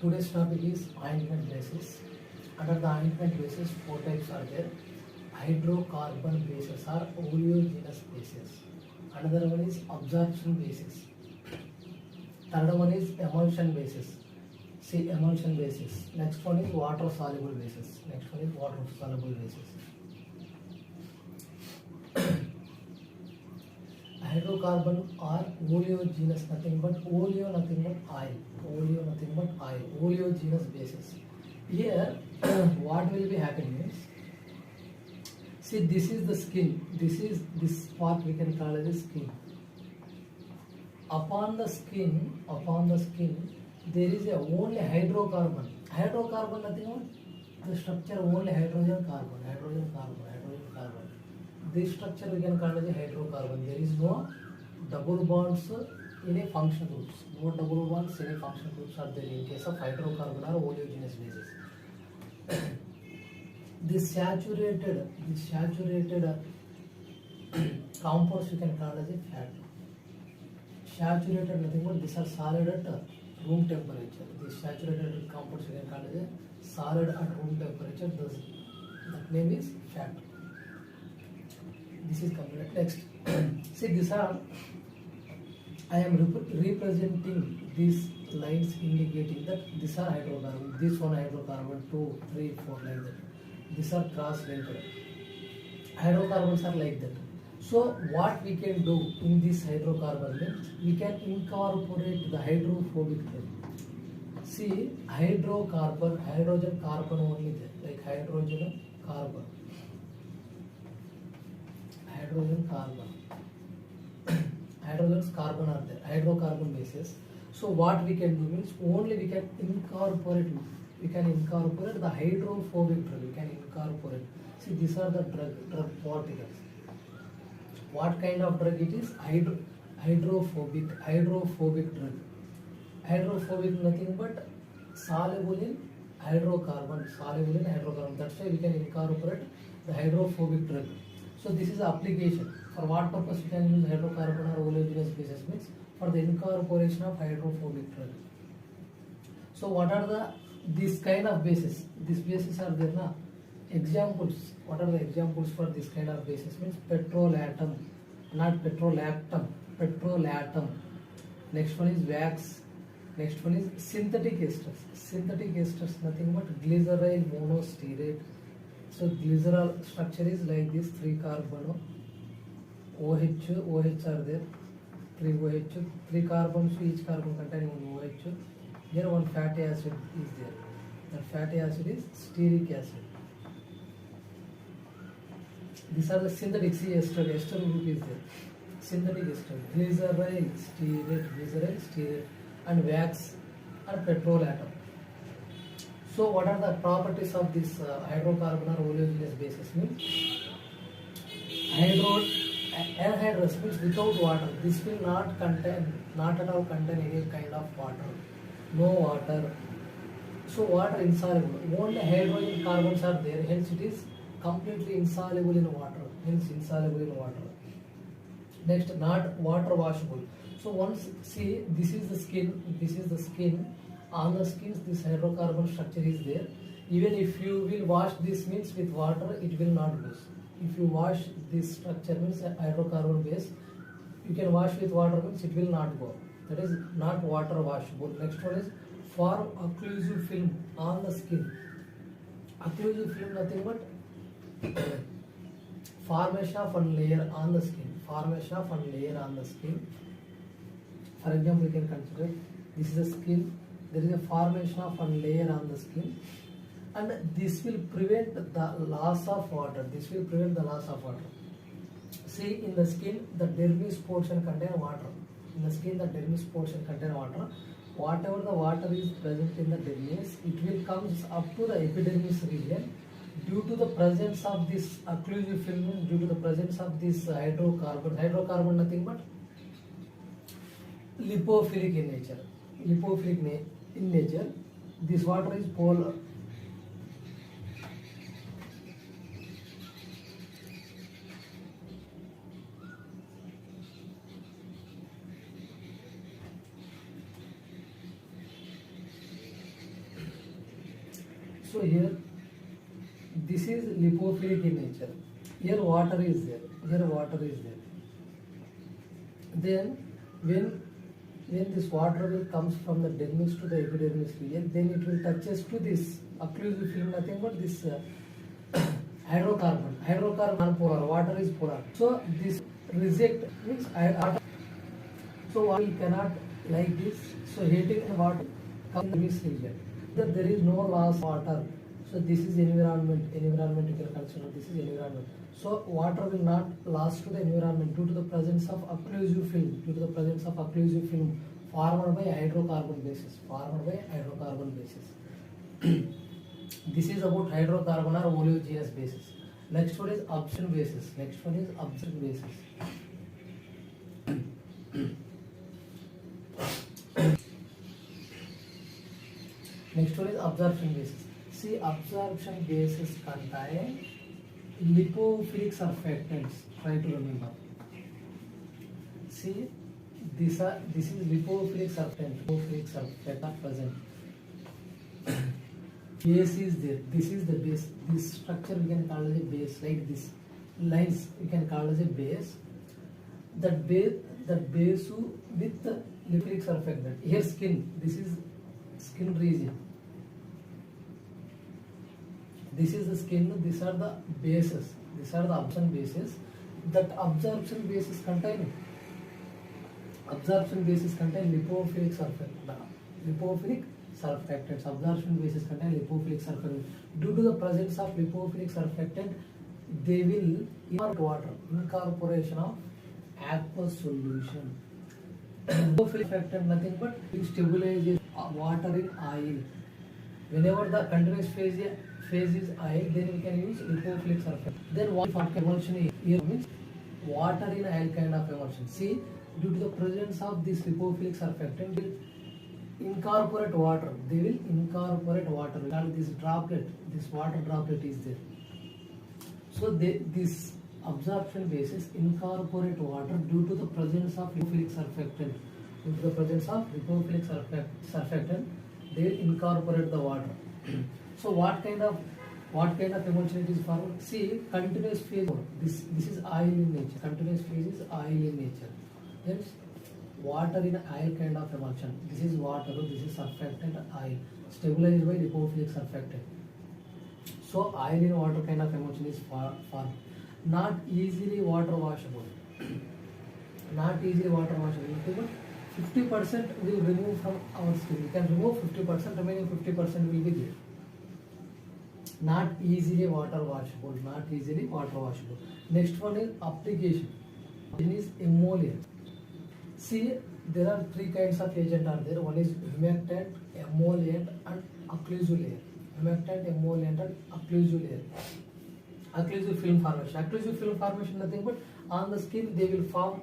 Today's topic is ointment bases. Under the ointment bases, four types are there. Hydrocarbon bases are oleogenous bases. Another one is absorption bases. Third one is emulsion bases. See, emulsion bases. Next one is water soluble bases. Next one is water soluble bases. Hydrocarbon are oleogenous, nothing but oleo, nothing but oil. Oleo, nothing but oil. Oleogenous bases. Here, what will be happening is, see, this is the skin. This part we can call it the skin. Upon the skin, there is a only hydrocarbon. Hydrocarbon, nothing but the structure only hydrogen carbon. This structure we can call it the hydrocarbon. There is no double bonds in a functional groups. No double bonds in a functional groups are there in case of hydrocarbon or oleogenous bases. This saturated compounds we can call as a fat. Saturated, nothing but these are solid at room temperature. These saturated compounds we can call as a solid at room temperature. That name is fat. This is complete. Next, see, these are, I am representing these lines indicating that these are hydrocarbon. This one hydrocarbon, 2, 3, 4 like that. These are cross-linked. Hydrocarbons are like that. So what we can do in this hydrocarbon means we can incorporate the hydrophobic group. See, hydrocarbon, hydrogen carbon only there, like hydrogen carbon. Hydrogens carbon are there, hydrocarbon bases. So what we can do means only we can incorporate the hydrophobic drug. We can incorporate. See, these are the drug particles. What kind of drug it is? Hydrophobic drug. Hydrophobic, nothing but soluble in hydrocarbon. That's why we can incorporate the hydrophobic drug. So this is the application. For what purpose we can use hydrocarbon or oleogenous bases means for the incorporation of hydrophobic drug. So what are these kind of bases? These bases are there na. Examples. What are the examples for this kind of bases means petrolatum, not petrolactam, petrolatum. Next one is wax. Next one is synthetic esters. Synthetic esters, nothing but glyceryl monostearate. So glycerol structure is like this, 3 carbon, OH are there, 3 OH, 3 carbons, each carbon containing 1 OH. Here one fatty acid is there. That fatty acid is stearic acid. These are the synthetic ester group is there. Synthetic ester, glyceryl stearate, and wax and petrolatum. So what are the properties of this hydrocarbon or oleogenous bases means? Anhydrous means without water. This will not at all contain any kind of water. No water. So water insoluble. Only hydrogen carbons are there. Hence it is completely insoluble in water. Next, not water washable. So once, see, this is the skin. On the skins, this hydrocarbon structure is there. Even if you will wash this means with water, it will not lose. If you wash this structure means hydrocarbon base, you can wash with water means it will not go. That is not water washable. Next one is form occlusive film on the skin. Occlusive film, nothing but formation of one layer on the skin. For example, you can consider this is the skin. There is a formation of one layer on the skin, and this will prevent the loss of water. See, in the skin, the dermis portion contain water. Whatever the water is present in the dermis, it will come up to the epidermis region. Due to the presence of this occlusive film, due to the presence of this hydrocarbon, nothing but lipophilic in nature, this water is polar. So here this is lipophilic in nature. Here water is there. Here water is there. Then when this water will comes from the dermis to the epidermis region, then it will touches to this occlusive film, nothing but this hydrocarbon. Hydrocarbon non-polar, water is polar. So this reject means so water cannot like this. So heating and water come in this region. That there is no loss of water. So this is environment. Environment you can consider. This is environment. So water will not loss to the environment due to the presence of occlusive film. Due to the presence of occlusive film formed by hydrocarbon bases. Formed by hydrocarbon bases. This is about hydrocarbon or oleogenous bases. Next one is absorption bases. Next one is absorption bases. Next one is absorption bases. See, absorption bases contain lipophilic surfactants. Try to remember. See, this is lipophilic surfactant. Lipophilic surfactant are present. Base is there. This is the base. This structure we can call as a base, like this lines we can call as a base. That base with the lipophilic surfactant. Here skin. This is skin region. This is the skin. These are the bases. These are the absorption bases. That absorption bases contain lipophilic surfactant. Lipophilic surfactants. Absorption bases contain lipophilic surfactant. Due to the presence of lipophilic surfactant, they will incorporate water. Incorporation of aqueous solution. Lipophilic surfactant nothing but it stabilizes water in oil. Whenever the continuous phase is oil, then we can use lipophilic surfactant. Then what emulsion here means water in oil kind of emulsion. See, due to the presence of this lipophilic surfactant, will incorporate water. They will incorporate water. This droplet, this water droplet is there. So this absorption bases incorporate water due to the presence of lipophilic surfactant. Due to the presence of lipophilic surfactant, they will incorporate the water. So what kind of emulsion it is formed? See, continuous phase. This is oil in nature. Continuous phase is oil in nature. Hence, water in oil kind of emulsion. This is water. This is surfactant oil stabilized by lipophilic surfactant. So oil in water kind of emulsion is formed. Not easily water washable. Not easily water washable. But 50% will remove from our skin. We can remove 50%. Remaining 50% will be there. Not easily water washable. Not easily water washable. Next one is application. One is emollient. See, there are three kinds of agent are there. One is humectant, emollient, and occlusive layer. Humectant, emollient, and occlusive layer. Occlusive film formation. Occlusive film formation nothing but on the skin they will form.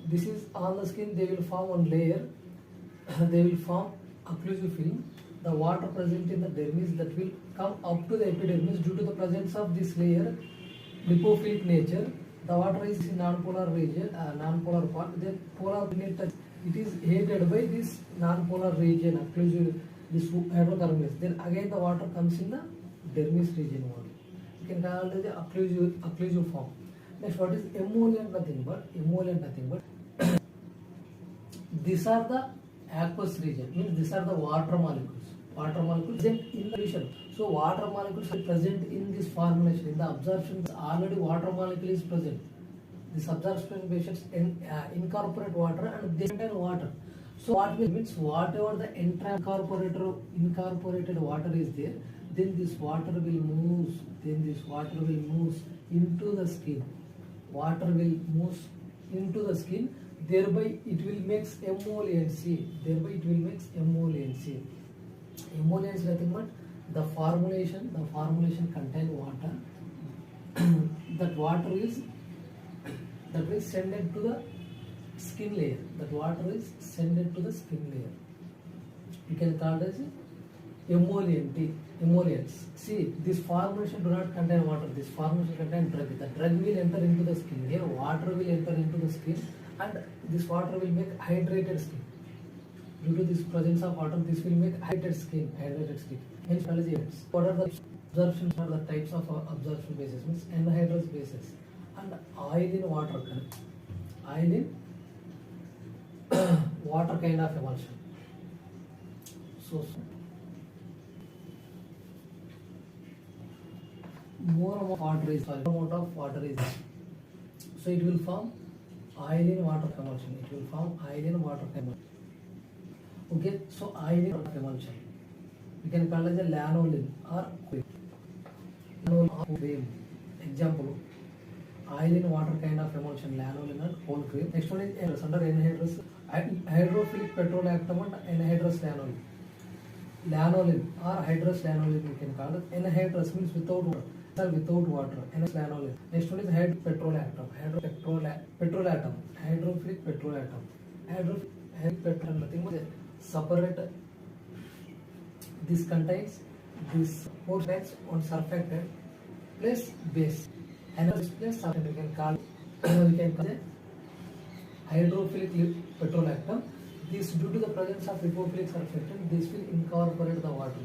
This is on the skin they will form one layer. They will form occlusive film. The water present in the dermis that will come up to the epidermis due to the presence of this layer, lipophilic nature. The water is in non-polar region, non-polar part. Then polar it is heated by this non-polar region, occlusive, this hydrocarbon. Then again the water comes in the dermis region only. You can call it the occlusive form. Next, what is emollient? Nothing but these are the aqueous region. Means these are the water molecules. Water molecules present in the solution. So water molecules are present in this formulation. In the absorption, already water molecule is present. This absorption patients incorporate water and they contain water. So what means whatever the incorporated water is there, then this water will move. Into the skin. Water will move into the skin. Thereby it will make emolliency. Emollient is nothing but the formulation contain water. That water is sent to the skin layer. You can call it as emollients. See, this formulation do not contain water. This formulation contain drug. The drug will enter into the skin. Here, water will enter into the skin, and this water will make hydrated skin. Due to this presence of water, this will make hydrated skin. Hence, agents. What are the absorptions? Are the types of absorption bases? Means anhydrous bases and oil in water. Oil in water kind of emulsion. So more amount of water is there. So it will form oil in water emulsion. It will form oil in water emulsion. Okay, so oil in water emulsion. We can call it as a lanolin or lanolin or cream. Example, oil in water kind of emulsion, lanolin or whole cream. Next one is under anhydrous, hydrophilic petrolactam and anhydrous lanolin. Lanolin or hydrous lanolin we can call it. Anhydrous means without water. Without water, and lanolin. Next one is hydropetrolatum. Hydrophilic petrolatum. Hydrophilic petrolatum. Nothing but separate. This contains this four types on surfactant plus base. And this plus surfactant we can call it hydrophilic petrolactum. This due to the presence of lipophilic surfactant, this will incorporate the water.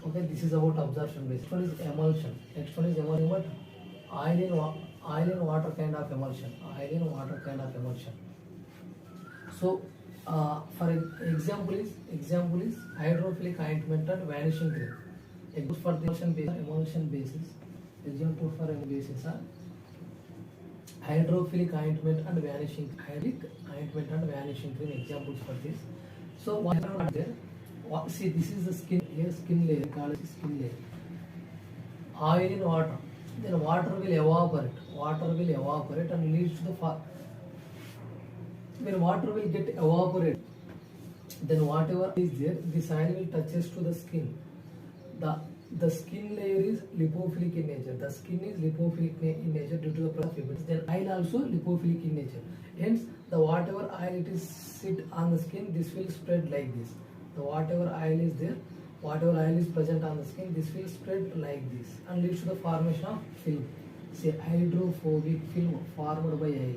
Okay, this is about absorption base. Next one is emulsion. But oil in water kind of emulsion. So, for example is hydrophilic ointment and vanishing cream. Example for the emulsion basis. Example for basis are hydrophilic ointment and vanishing cream. Examples for this. So what are there? See, this is the skin layer. Call it skin layer. Oil in water. Then water will evaporate and leads to the when water will get evaporated, then whatever is there, this oil will touches to the skin. The skin layer is lipophilic in nature. The skin is lipophilic in nature due to the process of lipids. Then oil also lipophilic in nature. Hence, the whatever oil it is sit on the skin, this will spread like this. The whatever oil is there, whatever oil is present on the skin, this will spread like this and leads to the formation of film. Say hydrophobic film formed by oil.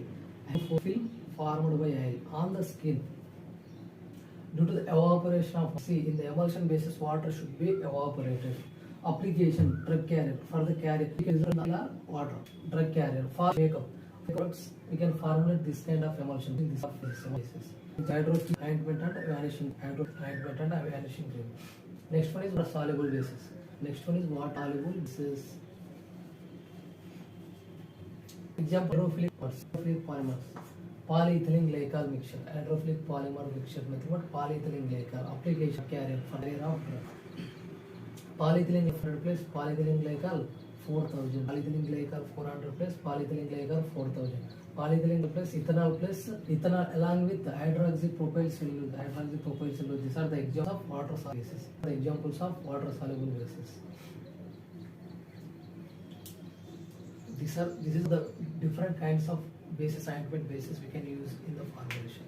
Film formed by oil on the skin. Due to the evaporation of, see, in the emulsion basis, water should be evaporated. Application, drug carrier, for the carrier, water, drug carrier, for makeup. We can formulate this kind of emulsion in this basis. Hydrophilic ointment and vanishing cream. Next one is water soluble basis. Water soluble basis. Example, hydrophilic polymers. Polyethylene glycol mixture. Hydrophilic polymer mixture. Nothing but polyethylene glycol. Application carrier for layer of polyethylene 400 plus polyethylene glycol 4000. Polyethylene glycol 400 plus polyethylene glycol 4000. Polyethylene plus ethanol along with hydroxypropyl cellulose. These are the examples of water soluble bases. This is the different kinds of bases, ointment bases we can use in the formulation.